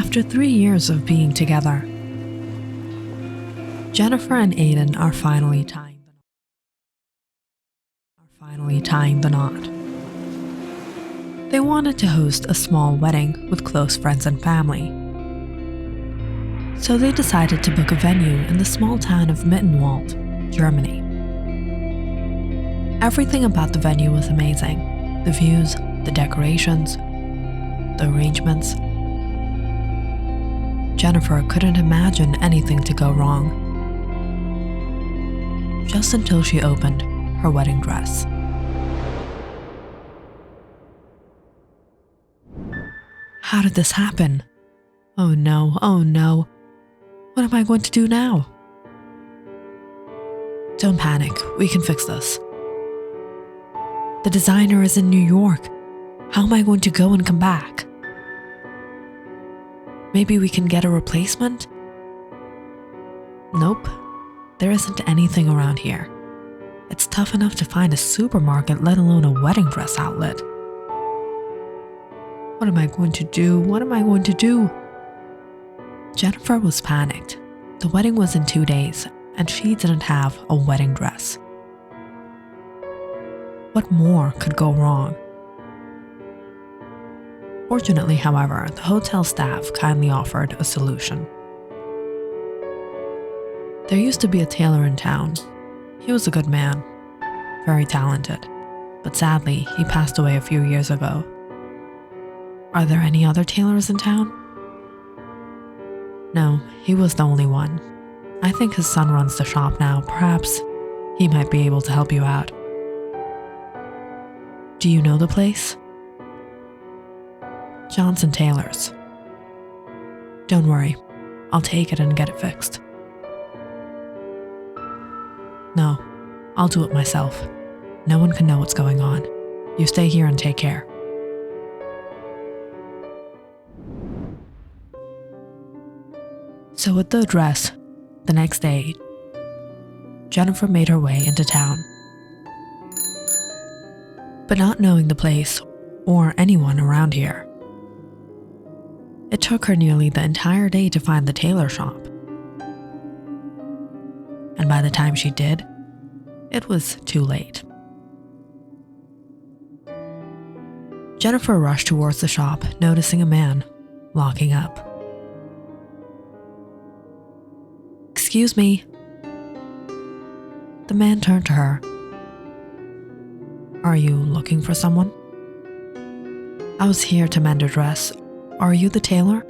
After 3 years of being together, Jennifer and Aiden are finally tying the knot. They wanted to host a small wedding with close friends and family, so they decided to book a venue in the small town of Mittenwald, Germany. Everything about the venue was amazing. The views, the decorations, the arrangements. Jennifer couldn't imagine anything to go wrong. Just until she opened her wedding dress. How did this happen? Oh no, oh no. What am I going to do now? Don't panic, we can fix this. The designer is in New York. How am I going to go and come back? Maybe we can get a replacement? Nope, there isn't anything around here. It's tough enough to find a supermarket, let alone a wedding dress outlet. What am I going to do? What am I going to do? Jennifer was panicked. The wedding was in 2 days, and she didn't have a wedding dress. What more could go wrong? Fortunately, however, the hotel staff kindly offered a solution. There used to be a tailor in town. He was a good man, very talented, but sadly, he passed away a few years ago. Are there any other tailors in town? No, he was the only one. I think his son runs the shop now. Perhaps he might be able to help you out. Do you know the place? Johnson Tailors. Don't worry, I'll take it and get it fixed. No, I'll do it myself. No one can know what's going on. You stay here and take care. So with the address, the next day, Jennifer made her way into town. But not knowing the place or anyone around here, it took her nearly the entire day to find the tailor shop. And by the time she did, it was too late. Jennifer rushed towards the shop, noticing a man locking up. Excuse me. The man turned to her. Are you looking for someone? I was here to mend a dress. Are you the tailor?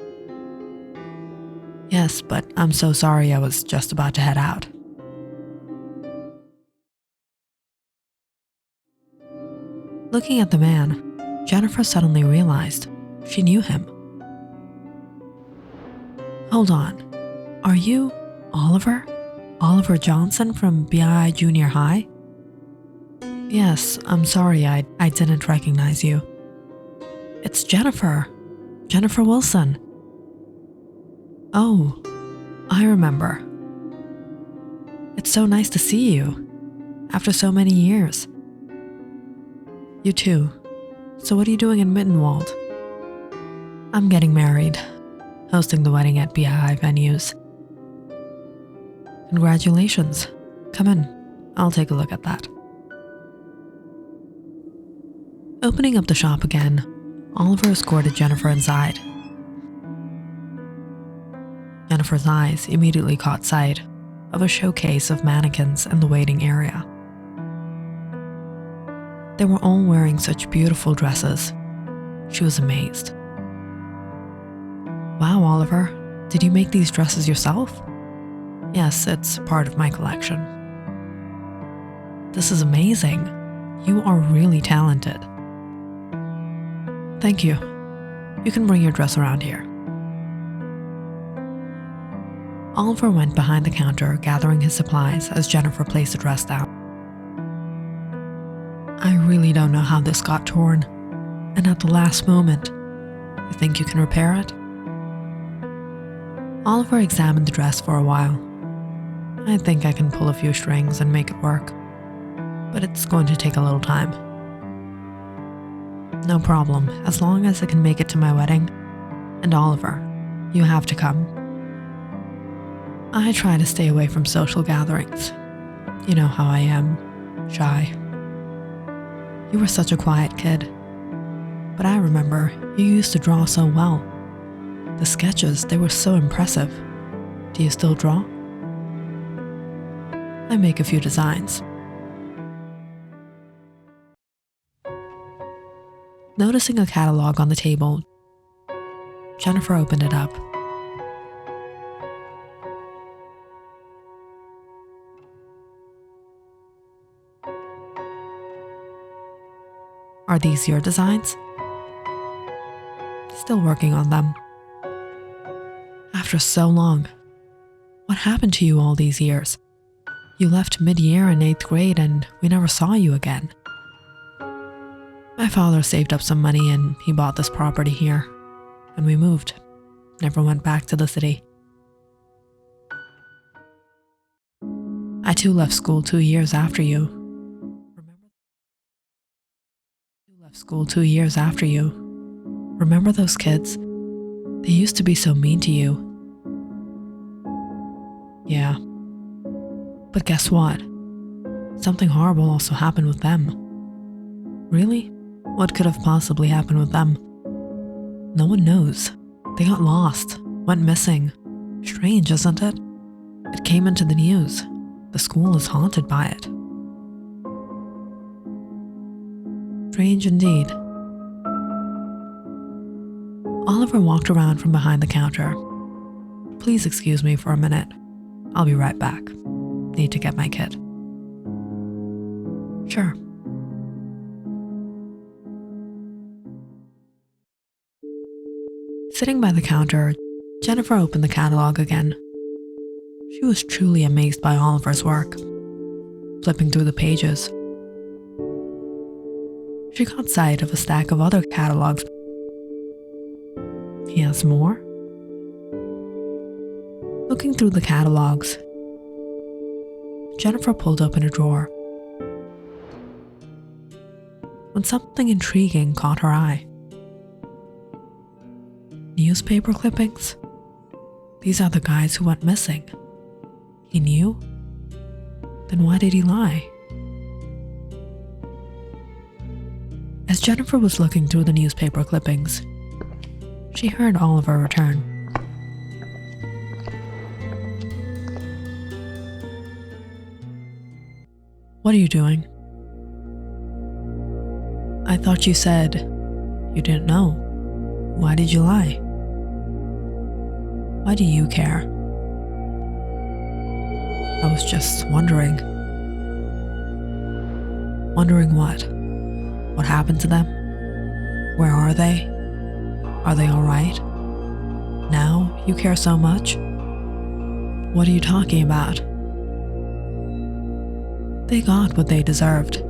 Yes, but I'm so sorry, I was just about to head out. Looking at the man, Jennifer suddenly realized she knew him. Hold on, are you Oliver? Oliver Johnson from BI Junior High? Yes, I'm sorry, I didn't recognize you. It's Jennifer. Jennifer Wilson. Oh, I remember. It's so nice to see you, after so many years. You too. So what are you doing in Mittenwald? I'm getting married, hosting the wedding at BI venues. Congratulations. Come in, I'll take a look at that. Opening up the shop again, Oliver escorted Jennifer inside. Jennifer's eyes immediately caught sight of a showcase of mannequins in the waiting area. They were all wearing such beautiful dresses. She was amazed. Wow, Oliver, did you make these dresses yourself? Yes, it's part of my collection. This is amazing. You are really talented. Thank you. You can bring your dress around here. Oliver went behind the counter, gathering his supplies as Jennifer placed the dress down. I really don't know how this got torn, and at the last moment, you think you can repair it? Oliver examined the dress for a while. I think I can pull a few strings and make it work, but it's going to take a little time. No problem, as long as I can make it to my wedding. And Oliver, You have to come. I try to stay away from social gatherings. You know how I am, shy. You were such a quiet kid. But I remember you used to draw so well. The sketches, they were so impressive. Do you still draw? I make a few designs. Noticing a catalog on the table, Jennifer opened it up. Are these your designs? Still working on them. After so long. What happened to you all these years? You left mid-year in 8th grade and we never saw you again. My father saved up some money and he bought this property here. And we moved. Never went back to the city. I too left school 2 years after you. Remember those kids? They used to be so mean to you. Yeah. But guess what? Something horrible also happened with them. Really? What could have possibly happened with them? No one knows. They got lost, went missing. Strange, isn't it? It came into the news. The school is haunted by it. Strange indeed. Oliver walked around from behind the counter. Please excuse me for a minute. I'll be right back. Need to get my kit. Sure. Sitting by the counter, Jennifer opened the catalog again. She was truly amazed by Oliver's work. Flipping through the pages, she caught sight of a stack of other catalogs. He has more? Looking through the catalogs, Jennifer pulled open a drawer when something intriguing caught her eye. Newspaper clippings? These are the guys who went missing. He knew? Then why did he lie? As Jennifer was looking through the newspaper clippings, she heard Oliver return. What are you doing? I thought you said you didn't know. Why did you lie? Why do you care? I was just wondering. Wondering what? What happened to them? Where are they? Are they all right? Now you care so much? What are you talking about? They got what they deserved.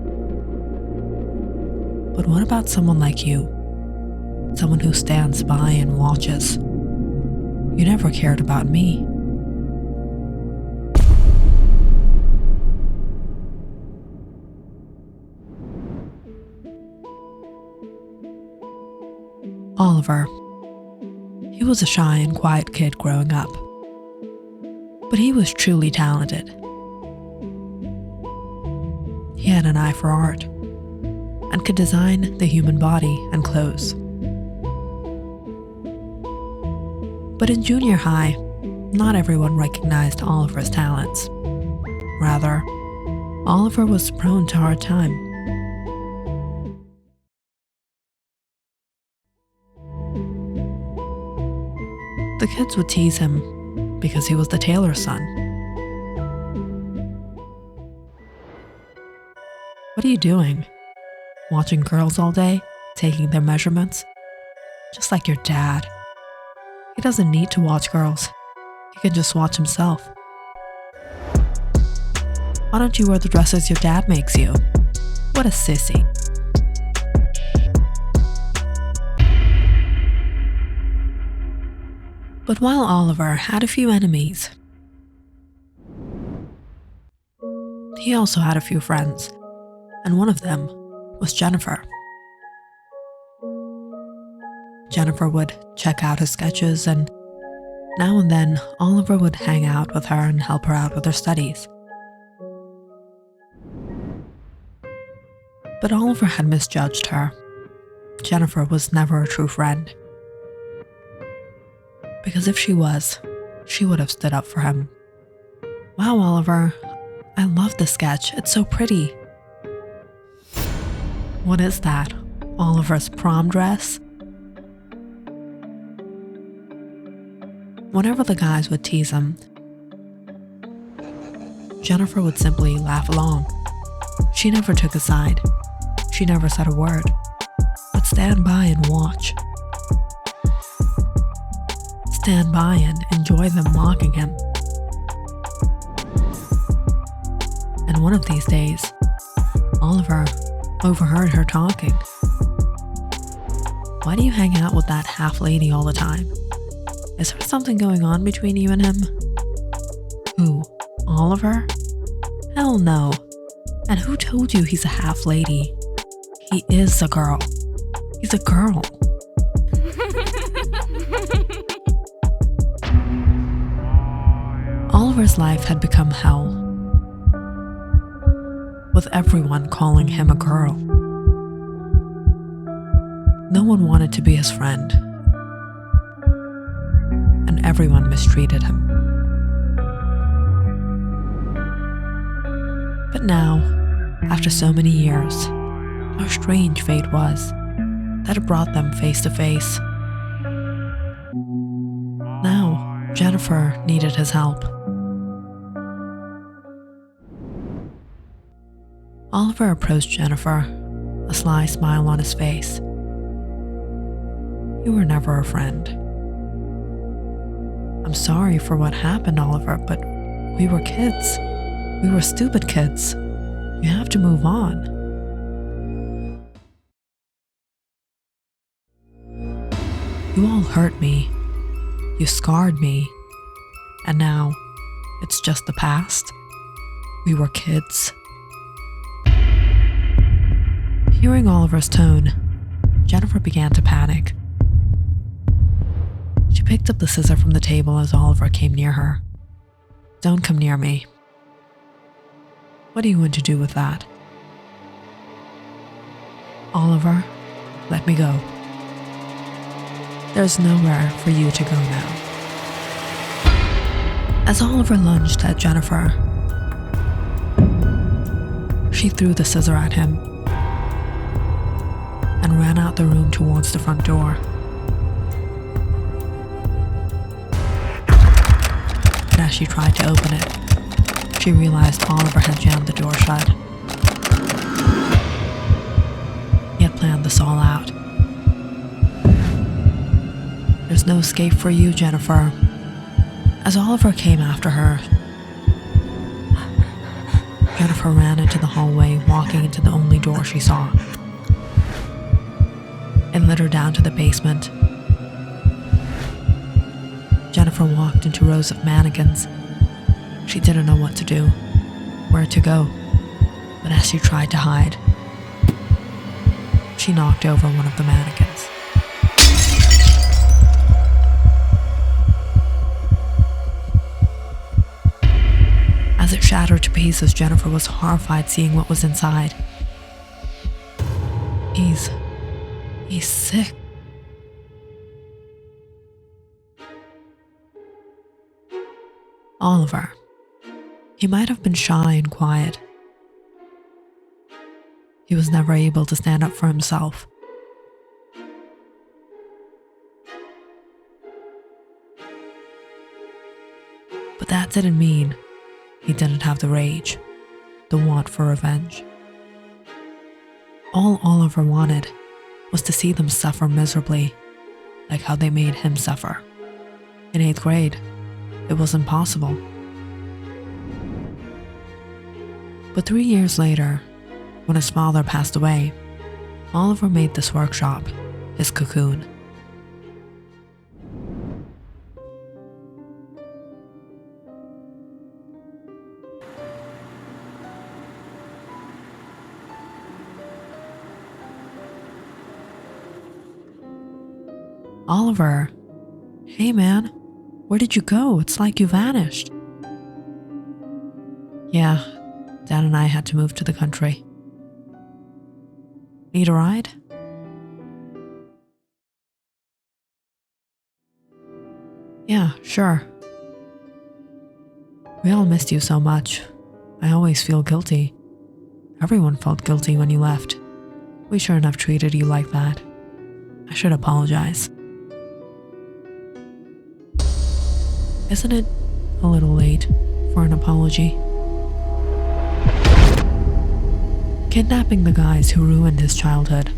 But what about someone like you? Someone who stands by and watches. You never cared about me. Oliver. He was a shy and quiet kid growing up. But he was truly talented. He had an eye for art and could design the human body and clothes. But in junior high, not everyone recognized Oliver's talents. Rather, Oliver was prone to hard time. The kids would tease him because he was the tailor's son. What are you doing? Watching girls all day, taking their measurements? Just like your dad. He doesn't need to watch girls. He can just watch himself. Why don't you wear the dresses your dad makes you? What a sissy. But while Oliver had a few enemies, he also had a few friends, and one of them was Jennifer. Jennifer would check out his sketches and Now and then, Oliver would hang out with her and help her out with her studies. But Oliver had misjudged her. Jennifer was never a true friend. Because if she was, she would have stood up for him. Wow, Oliver, I love this sketch. It's so pretty. What is that? Oliver's prom dress? Whenever the guys would tease him, Jennifer would simply laugh along. She never took a side. She never said a word, but stand by and watch. Stand by and enjoy them mocking him. And one of these days, Oliver overheard her talking. Why do you hang out with that half-lady all the time? Is there something going on between you and him? Who? Oliver? Hell no. And who told you he's a half-lady? He is a girl. He's a girl. Oliver's life had become hell, with everyone calling him a girl. No one wanted to be his friend, and everyone mistreated him. But now, after so many years, how strange fate was that it brought them face to face. Now, Jennifer needed his help. Oliver approached Jennifer, a sly smile on his face. You were never a friend. I'm sorry for what happened, Oliver, but we were kids. We were stupid kids. You have to move on. You all hurt me. You scarred me. And now, it's just the past. We were kids. Hearing Oliver's tone, Jennifer began to panic. She picked up the scissor from the table as Oliver came near her. Don't come near me. What are you going to do with that? Oliver, let me go. There's nowhere for you to go now. As Oliver lunged at Jennifer, she threw the scissor at him and ran out the room towards the front door. But as she tried to open it, she realized Oliver had jammed the door shut. He had planned this all out. There's no escape for you, Jennifer. As Oliver came after her, Jennifer ran into the hallway, walking into the only door she saw. It led her down to the basement. Jennifer walked into rows of mannequins. She didn't know what to do, where to go, but as she tried to hide, she knocked over one of the mannequins. As it shattered to pieces, Jennifer was horrified seeing what was inside. He's sick. Oliver. He might have been shy and quiet. He was never able to stand up for himself. But that didn't mean he didn't have the rage, the want for revenge. All Oliver wanted was to see them suffer miserably, like how they made him suffer. In 8th grade, it was impossible. But 3 years later, when his father passed away, Oliver made this workshop his cocoon. Oliver, hey man, Where did you go? It's like you vanished. Yeah, Dad and I had to move to the country. Need a ride? Yeah, sure. We all missed you so much. I always feel guilty. Everyone felt guilty when you left. We shouldn't have treated you like that. I should apologize. Isn't it a little late for an apology? Kidnapping the guys who ruined his childhood,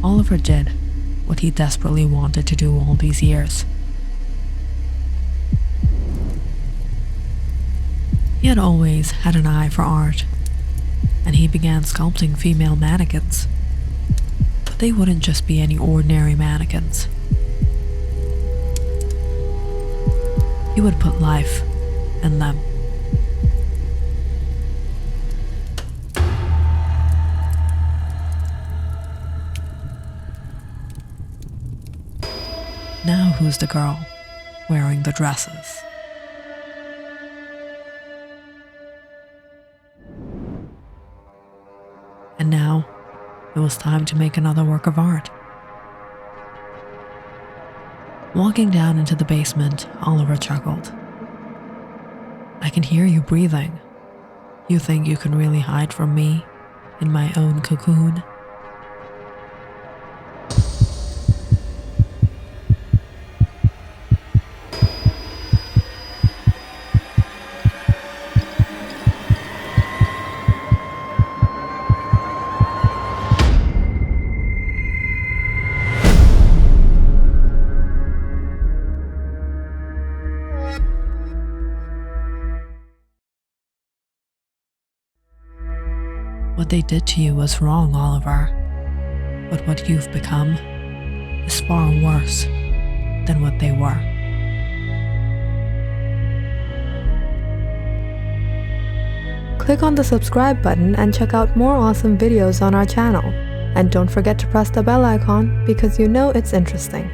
Oliver did what he desperately wanted to do all these years. He had always had an eye for art, and he began sculpting female mannequins. But they wouldn't just be any ordinary mannequins. He would put life in them. Now who's the girl wearing the dresses? And now, it was time to make another work of art. Walking down into the basement, Oliver chuckled. I can hear you breathing. You think you can really hide from me in my own cocoon? What they did to you was wrong, Oliver. But what you've become is far worse than what they were. Click on the subscribe button and check out more awesome videos on our channel. And don't forget to press the bell icon because you know it's interesting.